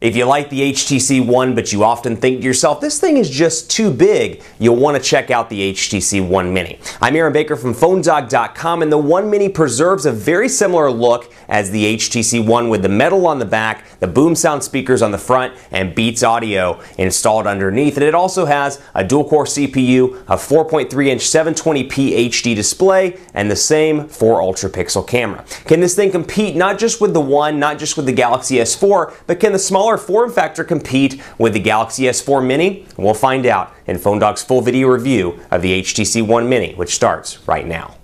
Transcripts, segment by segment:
If you like the HTC One, but you often think to yourself, this thing is just too big, you'll want to check out the HTC One Mini. I'm Aaron Baker from PhoneDog.com, and the One Mini preserves a very similar look as the HTC One with the metal on the back, the boom sound speakers on the front, and Beats audio installed underneath. And it also has a dual-core CPU, a 4.3-inch 720p HD display, and the same 4 ultra-pixel camera. Can this thing compete not just with the One, not just with the Galaxy S4, but can the smaller form factor compete with the Galaxy S4 Mini? We'll find out in PhoneDog's full video review of the HTC One Mini, which starts right now.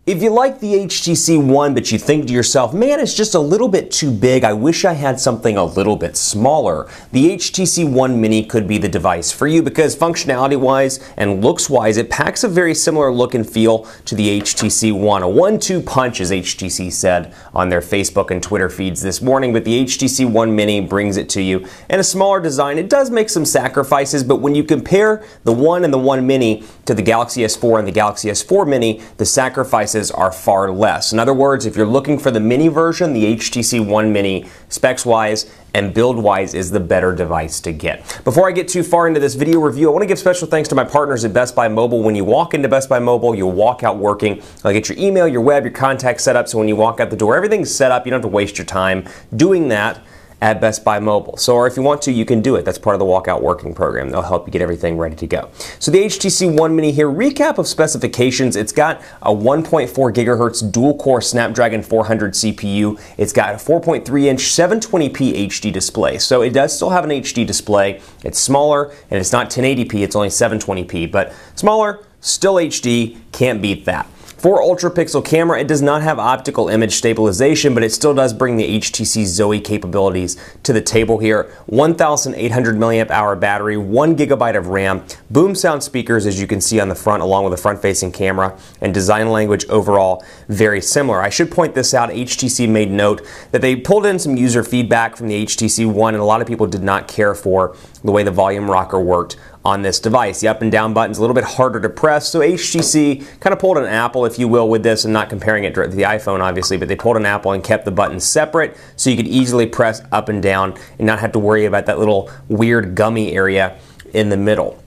If you like the HTC One, but you think to yourself, man, it's just a little bit too big, I wish I had something a little bit smaller, the HTC One Mini could be the device for you because functionality-wise and looks-wise, it packs a very similar look and feel to the HTC One. A 1-2 punch, as HTC said on their Facebook and Twitter feeds this morning, but the HTC One Mini brings it to you in a smaller design. It does make some sacrifices, but when you compare the One and the One Mini to the Galaxy S4 and the Galaxy S4 Mini, the sacrifices are far less. In other words, if you're looking for the mini version, the HTC One Mini, specs-wise and build-wise, is the better device to get. Before I get too far into this video review, I want to give special thanks to my partners at Best Buy Mobile. When you walk into Best Buy Mobile, you'll walk out working. I'll get your email, your web, your contact set up, so when you walk out the door, everything's set up. You don't have to waste your time doing that at Best Buy Mobile. So, or if you want to, you can do it. That's part of the Walkout Working program. They'll help you get everything ready to go. So the HTC One Mini here, recap of specifications. It's got a 1.4 gigahertz dual-core Snapdragon 400 CPU. It's got a 4.3-inch 720p HD display. So it does still have an HD display. It's smaller, and it's not 1080p, it's only 720p, but smaller, still HD, can't beat that. 4 ultra-pixel camera, it does not have optical image stabilization, but it still does bring the HTC Zoe capabilities to the table here. 1,800 milliamp hour battery, 1 gigabyte of RAM, boom sound speakers as you can see on the front along with a front-facing camera, and design language overall very similar. I should point this out, HTC made note that they pulled in some user feedback from the HTC One, and a lot of people did not care for the way the volume rocker worked on this device. The up and down button's a little bit harder to press, so HTC kind of pulled an Apple, if you will, with this, and not comparing it to the iPhone, obviously, but they pulled an Apple and kept the buttons separate so you could easily press up and down and not have to worry about that little weird gummy area in the middle,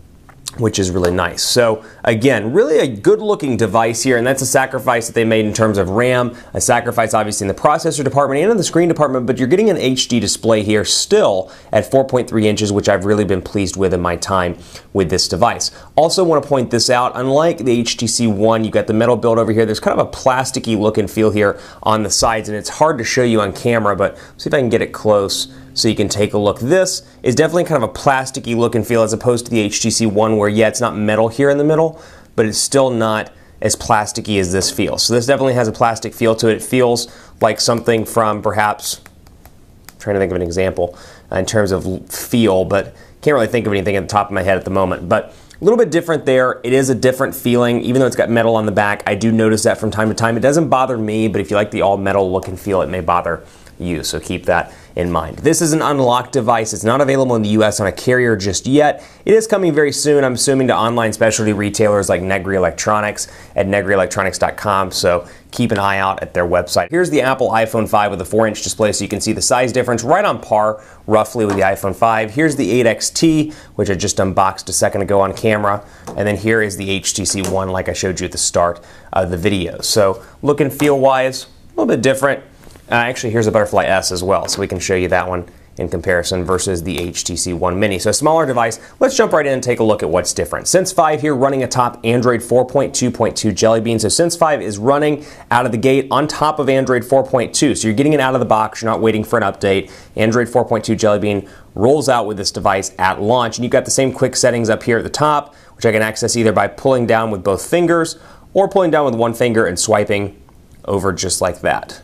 which is really nice. So again, really a good looking device here, and that's a sacrifice that they made in terms of RAM, a sacrifice obviously in the processor department and in the screen department, but you're getting an HD display here still at 4.3 inches, which I've really been pleased with in my time with this device. Also want to point this out, unlike the HTC One, you've got the metal build over here, there's kind of a plasticky look and feel here on the sides, and it's hard to show you on camera, but see if I can get it close so you can take a look. This is definitely kind of a plasticky look and feel as opposed to the HTC One where, yeah, it's not metal here in the middle, but it's still not as plasticky as this feels. So this definitely has a plastic feel to it. It feels like something from perhaps, I'm trying to think of an example in terms of feel, but can't really think of anything at the top of my head at the moment. But a little bit different there. It is a different feeling, even though it's got metal on the back. I do notice that from time to time. It doesn't bother me, but if you like the all metal look and feel, it may bother you, so keep that in mind. This is an unlocked device. It's not available in the US on a carrier just yet. It is coming very soon, I'm assuming, to online specialty retailers like Negri Electronics at negrielectronics.com, so keep an eye out at their website. Here's the Apple iPhone 5 with a 4-inch display, so you can see the size difference right on par roughly with the iPhone 5. Here's the 8XT, which I just unboxed a second ago on camera, and then here is the HTC One like I showed you at the start of the video. So look and feel wise, a little bit different. Actually, here's a Butterfly S as well, so we can show you that one in comparison versus the HTC One Mini. So a smaller device. Let's jump right in and take a look at what's different. Sense 5 here running atop Android 4.2.2 Jelly Bean. So Sense 5 is running out of the gate on top of Android 4.2. So you're getting it out of the box. You're not waiting for an update. Android 4.2 Jelly Bean rolls out with this device at launch. And you've got the same quick settings up here at the top, which I can access either by pulling down with both fingers or pulling down with one finger and swiping over just like that.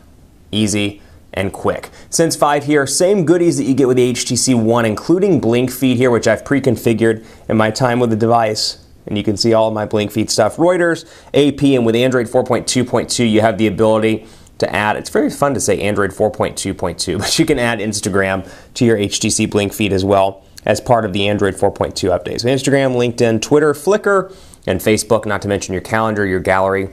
Easy and quick. Sense 5 here, same goodies that you get with the HTC One, including Blink Feed here, which I've pre-configured in my time with the device. And you can see all of my Blink Feed stuff. Reuters, AP, and with Android 4.2.2, you have the ability to add, it's very fun to say Android 4.2.2, but you can add Instagram to your HTC Blink Feed as well as part of the Android 4.2 update. So Instagram, LinkedIn, Twitter, Flickr, and Facebook, not to mention your calendar, your gallery,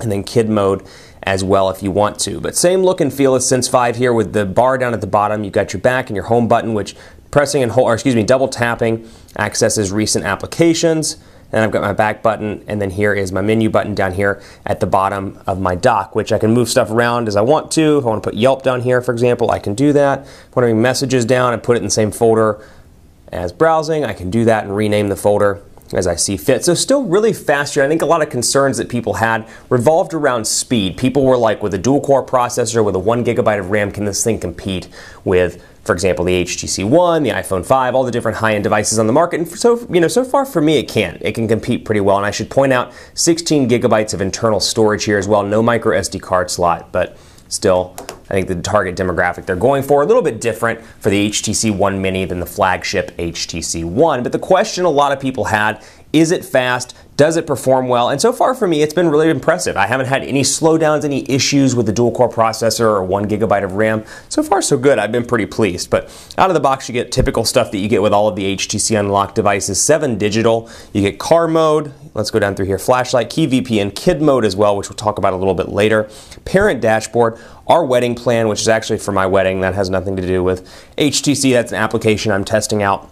and then kid mode as well if you want to. But same look and feel as Sense 5 here with the bar down at the bottom. You've got your back and your home button, which pressing and hold, or excuse me, double tapping accesses recent applications. And I've got my back button, and then here is my menu button down here at the bottom of my dock, which I can move stuff around as I want to. If I want to put Yelp down here, for example, I can do that. If I want to bring messages down and put it in the same folder as browsing, I can do that and rename the folder as I see fit. So still really fast here. I think a lot of concerns that people had revolved around speed. People were like, with a dual-core processor, with a 1 GB of RAM, can this thing compete with, for example, the HTC One, the iPhone 5, all the different high-end devices on the market? And so far for me, it can. It can compete pretty well. And I should point out 16 gigabytes of internal storage here as well. No micro SD card slot, but still, I think the target demographic they're going for a little bit different for the HTC One Mini than the flagship HTC One. But the question a lot of people had, is it fast? Does it perform well? And so far for me, it's been really impressive. I haven't had any slowdowns, any issues with the dual-core processor or 1 GB of RAM. So far, so good. I've been pretty pleased. But out of the box, you get typical stuff that you get with all of the HTC Unlocked devices. 7 digital. You get car mode. Let's go down through here. Flashlight, key VPN, kid mode as well, which we'll talk about a little bit later. Parent dashboard. Our wedding plan, which is actually for my wedding. That has nothing to do with HTC. That's an application I'm testing out.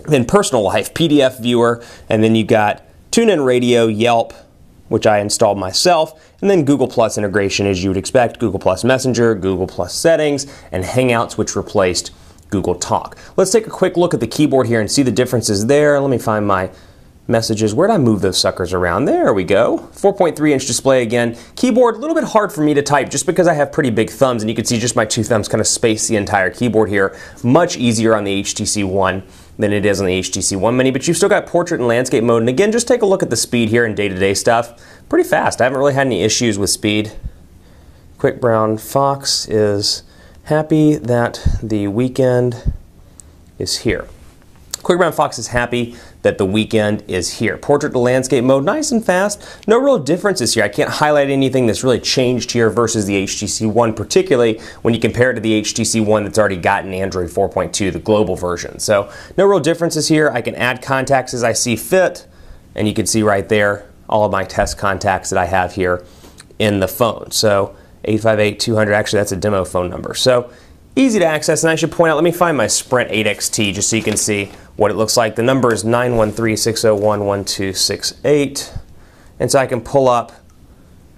Then personal life, PDF viewer, and then you got TuneIn Radio, Yelp, which I installed myself, and then Google Plus integration as you would expect, Google Plus Messenger, Google Plus Settings, and Hangouts, which replaced Google Talk. Let's take a quick look at the keyboard here and see the differences there. Let me find my messages. Where'd I move those suckers around? There we go. 4.3-inch display again. Keyboard, a little bit hard for me to type just because I have pretty big thumbs, and you can see just my 2 thumbs kind of space the entire keyboard here. Much easier on the HTC One than it is on the HTC One Mini, but you've still got portrait and landscape mode. And again, just take a look at the speed here and day-to-day stuff. Pretty fast. I haven't really had any issues with speed. Quick Brown Fox is happy that the weekend is here. Quick Brown Fox is happy that the weekend is here. Portrait to landscape mode, nice and fast. No real differences here. I can't highlight anything that's really changed here versus the HTC One, particularly when you compare it to the HTC One that's already gotten Android 4.2, the global version. So no real differences here. I can add contacts as I see fit, and you can see right there all of my test contacts that I have here in the phone. So 858-200, actually that's a demo phone number. So easy to access, and I should point out, let me find my Sprint 8XT just so you can see what it looks like. The number is 913-601-1268. And so I can pull up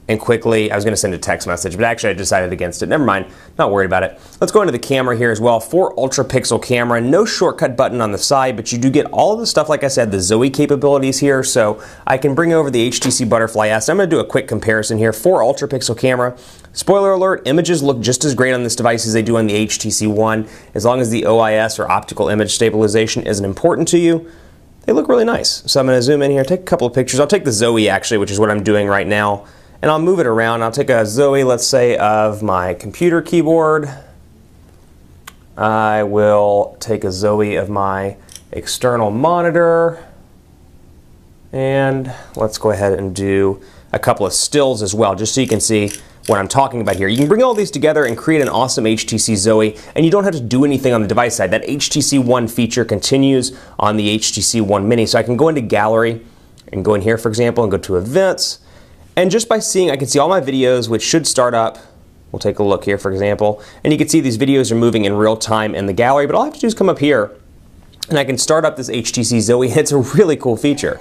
and quickly, I was going to send a text message, but actually I decided against it. Never mind, not worried about it. Let's go into the camera here as well. 4 ultra pixel camera, no shortcut button on the side, but you do get all of the stuff, like I said, the Zoe capabilities here. So I can bring over the HTC Butterfly S. I'm going to do a quick comparison here. 4 ultra pixel camera. Spoiler alert, images look just as great on this device as they do on the HTC One. As long as the OIS or optical image stabilization isn't important to you, they look really nice. So I'm going to zoom in here, take a couple of pictures. I'll take the Zoe actually, which is what I'm doing right now. And I'll move it around. I'll take a Zoe, let's say, of my computer keyboard. I will take a Zoe of my external monitor. And let's go ahead and do a couple of stills as well, just so you can see what I'm talking about here. You can bring all these together and create an awesome HTC Zoe, and you don't have to do anything on the device side. That HTC One feature continues on the HTC One Mini. So I can go into Gallery and go in here, for example, and go to Events. And just by seeing, I can see all my videos, which should start up. We'll take a look here, for example. And you can see these videos are moving in real time in the gallery, but all I have to do is come up here, and I can start up this HTC Zoe. It's a really cool feature.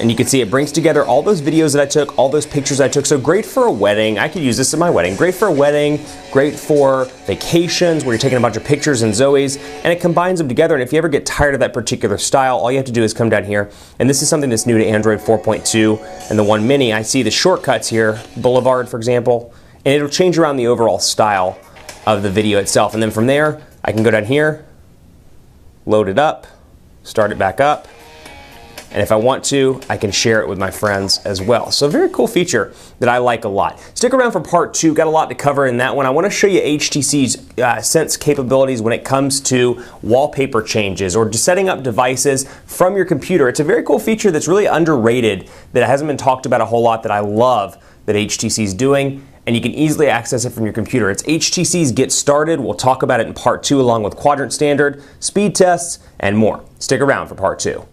And you can see it brings together all those videos that I took, all those pictures I took. So great for a wedding. I could use this at my wedding. Great for a wedding, great for vacations where you're taking a bunch of pictures and Zoes, and it combines them together. And if you ever get tired of that particular style, all you have to do is come down here. And this is something that's new to Android 4.2 and the One Mini. I see the shortcuts here, Boulevard, for example, and it'll change around the overall style of the video itself. And then from there, I can go down here, load it up, start it back up. And if I want to, I can share it with my friends as well. So a very cool feature that I like a lot. Stick around for part 2. Got a lot to cover in that one. I want to show you HTC's Sense capabilities when it comes to wallpaper changes or just setting up devices from your computer. It's a very cool feature that's really underrated, that hasn't been talked about a whole lot, that I love that HTC's doing. And you can easily access it from your computer. It's HTC's Get Started. We'll talk about it in part 2 along with Quadrant Standard, speed tests, and more. Stick around for part 2.